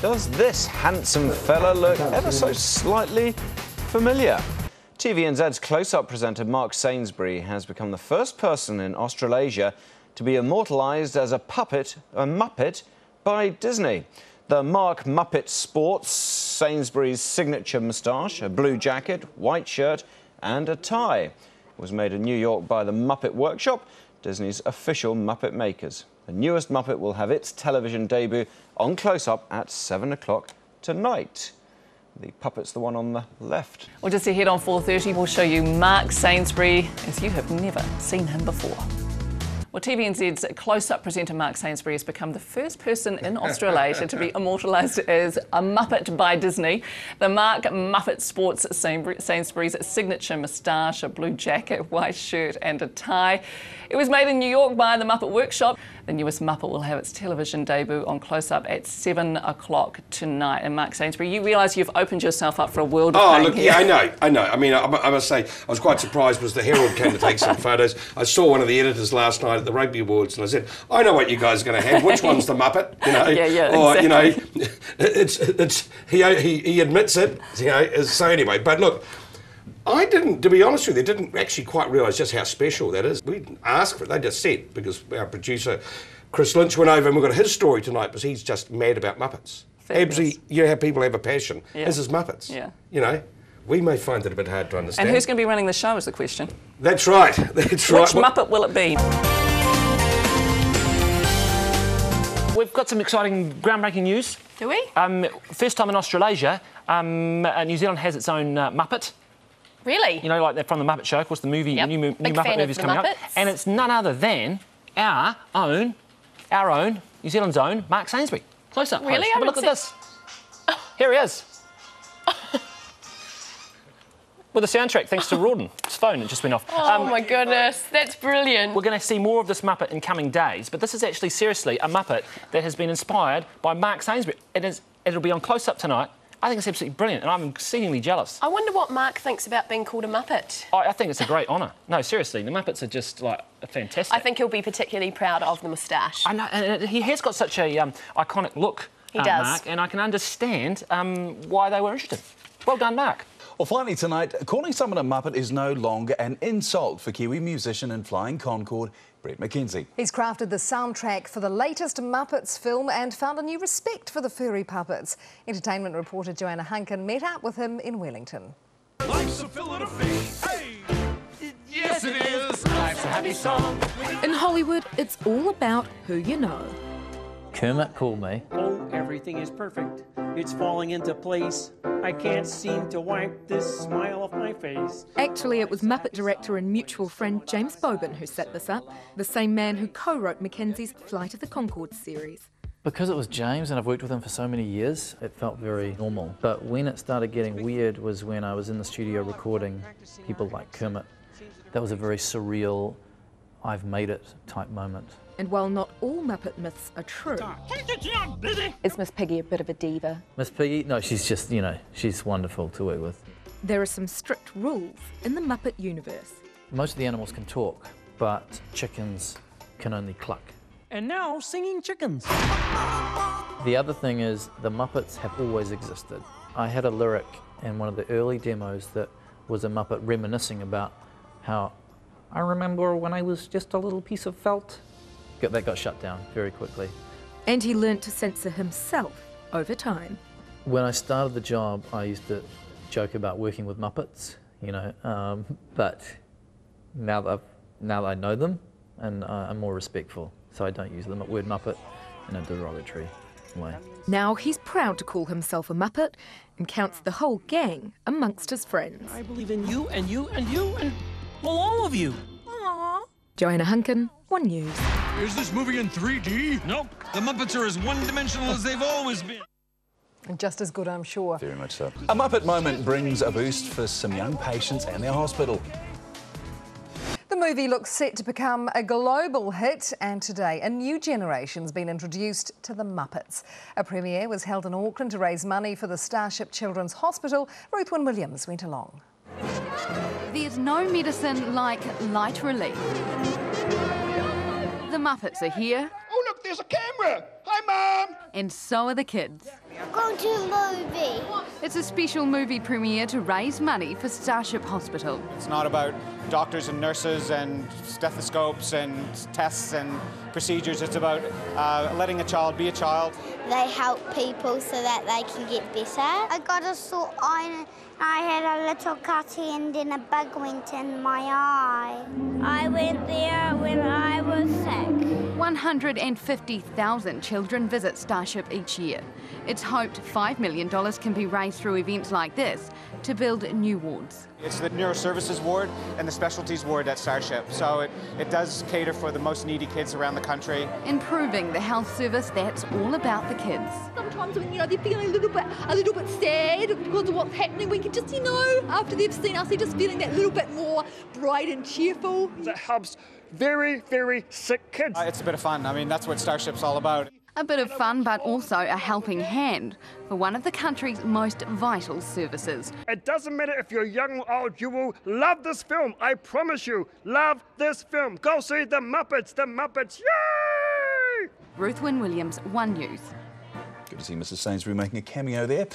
Does this handsome fella look ever so slightly familiar? TVNZ's close-up presenter Mark Sainsbury has become the first person in Australasia to be immortalised as a Muppet, by Disney. The Mark Muppet sports Sainsbury's signature moustache, a blue jacket, white shirt and a tie. It was made in New York by the Muppet Workshop, Disney's official Muppet makers. The newest Muppet will have its television debut on Close-Up at 7 o'clock tonight. The puppet's the one on the left. Well, just ahead on 4:30, we'll show you Mark Sainsbury as you have never seen him before. Well, TVNZ's close-up presenter Mark Sainsbury has become the first person in Australasia to be immortalised as a Muppet by Disney. The Mark Muppet sports Sainsbury's signature moustache, a blue jacket, white shirt and a tie. It was made in New York by the Muppet Workshop. The newest Muppet will have its television debut on Close-Up at 7 o'clock tonight. And Mark Sainsbury, you realise you've opened yourself up for a world of pain. Look, here. yeah, I know. I mean, I must say, I was quite surprised because the Herald came to take some photos. I saw one of the editors last night at the Rugby Awards and I said, I know what you guys are going to have. Which one's the Muppet? You know? Yeah, or, exactly. You know, he admits it. You know, so anyway, but look, I didn't, to be honest with you, didn't actually quite realise just how special that is. We didn't ask for it, they just said, because our producer, Chris Lynch, went over and we got his story tonight because he's just mad about Muppets. Absolutely, you have people have a passion. Yeah. His is Muppets. Yeah. You know, we may find it a bit hard to understand. And who's going to be running the show is the question. That's right, that's right. Which Muppet will it be? We've got some exciting, groundbreaking news. Do we? First time in Australasia, New Zealand has its own Muppet. Really? You know, like from the Muppet Show, of course, the movie, Yep. the new Big Muppet fan movie's of the coming Muppets. up. And it's none other than our own, New Zealand's own, Mark Sainsbury. Close up, Really? Have a look at this. Here he is. With a soundtrack, thanks to Rawdon. His phone, it just went off. Oh my goodness, that's brilliant. We're going to see more of this Muppet in coming days, but this is actually, seriously, a Muppet that has been inspired by Mark Sainsbury. It'll be on Close-Up tonight. I think it's absolutely brilliant, and I'm exceedingly jealous. I wonder what Mark thinks about being called a Muppet. I think it's a great honour. No, seriously, the Muppets are just, like, fantastic. I think he'll be particularly proud of the moustache. I know, and he has got such a iconic look, He does. Mark, and I can understand why they were interested. Well done, Mark. Well, finally tonight, calling someone a Muppet is no longer an insult for Kiwi musician and flying Concorde, Brett McKenzie. He's crafted the soundtrack for the latest Muppets film and found a new respect for the furry puppets. Entertainment reporter Joanna Hunkin met up with him in Wellington. Life's a fillet of fish. Hey! Yes, it is. Life's a happy song. In Hollywood, it's all about who you know. Kermit called me. Oh, everything is perfect. It's falling into place. I can't seem to wipe this smile off my face. Actually, it was Muppet director and mutual friend James Bobin who set this up, the same man who co-wrote Mackenzie's Flight of the Conchords series. Because it was James and I've worked with him for so many years, it felt very normal. But when it started getting weird was when I was in the studio recording people like Kermit. That was a very surreal, I've made it type moment. And while not all Muppet myths are true... Is Miss Piggy a bit of a diva? Miss Piggy? No, she's just, you know, she's wonderful to work with. there are some strict rules in the Muppet universe. Most of the animals can talk, but chickens can only cluck. And now, singing chickens. The other thing is, the Muppets have always existed. I had a lyric in one of the early demos that was a Muppet reminiscing about how I remember when I was just a little piece of felt. That got shut down very quickly. And he learnt to censor himself over time. When I started the job, I used to joke about working with Muppets, you know, but now that I know them, and I'm more respectful, so I don't use the word Muppet in a derogatory way. Now he's proud to call himself a Muppet and counts the whole gang amongst his friends. I believe in you and you and you and all of you. Aww. Joanna Hunkin, One News. Is this movie in 3D? Nope. The Muppets are as one-dimensional as they've always been. Just as good, I'm sure. Very much so. A Muppet moment brings a boost for some young patients and their hospital. The movie looks set to become a global hit, and today a new generation's been introduced to the Muppets. A premiere was held in Auckland to raise money for the Starship Children's Hospital. Ruth Wynne-Williams went along. There's no medicine like light relief. The Muppets are here. Oh, look, there's a camera. Hi, Bye, Mum! And so are the kids. Going to a movie. It's a special movie premiere to raise money for Starship Hospital. It's not about doctors and nurses and stethoscopes and tests and procedures. It's about letting a child be a child. They help people so that they can get better. I got a sore eye and I had a little cutty and then a bug went in my eye. I went there when I was sick. 150,000 children visit Starship each year. It's hoped $5 million can be raised through events like this to build new wards. It's the neuroservices ward and the specialties ward at Starship, so it does cater for the most needy kids around the country. Improving the health service that's all about the kids. Sometimes when, they're feeling a little bit sad because of what's happening, we can just, after they've seen us, they're just feeling that little bit more bright and cheerful. It helps very, very sick kids. It's a bit of fun. I mean, that's what Starship's all about. A bit of fun, but also a helping hand for one of the country's most vital services. It doesn't matter if you're young or old, you will love this film. I promise you, love this film. Go see the Muppets, yay! Ruth Wynne Williams, One News. Good to see Mrs. Sainsbury making a cameo there.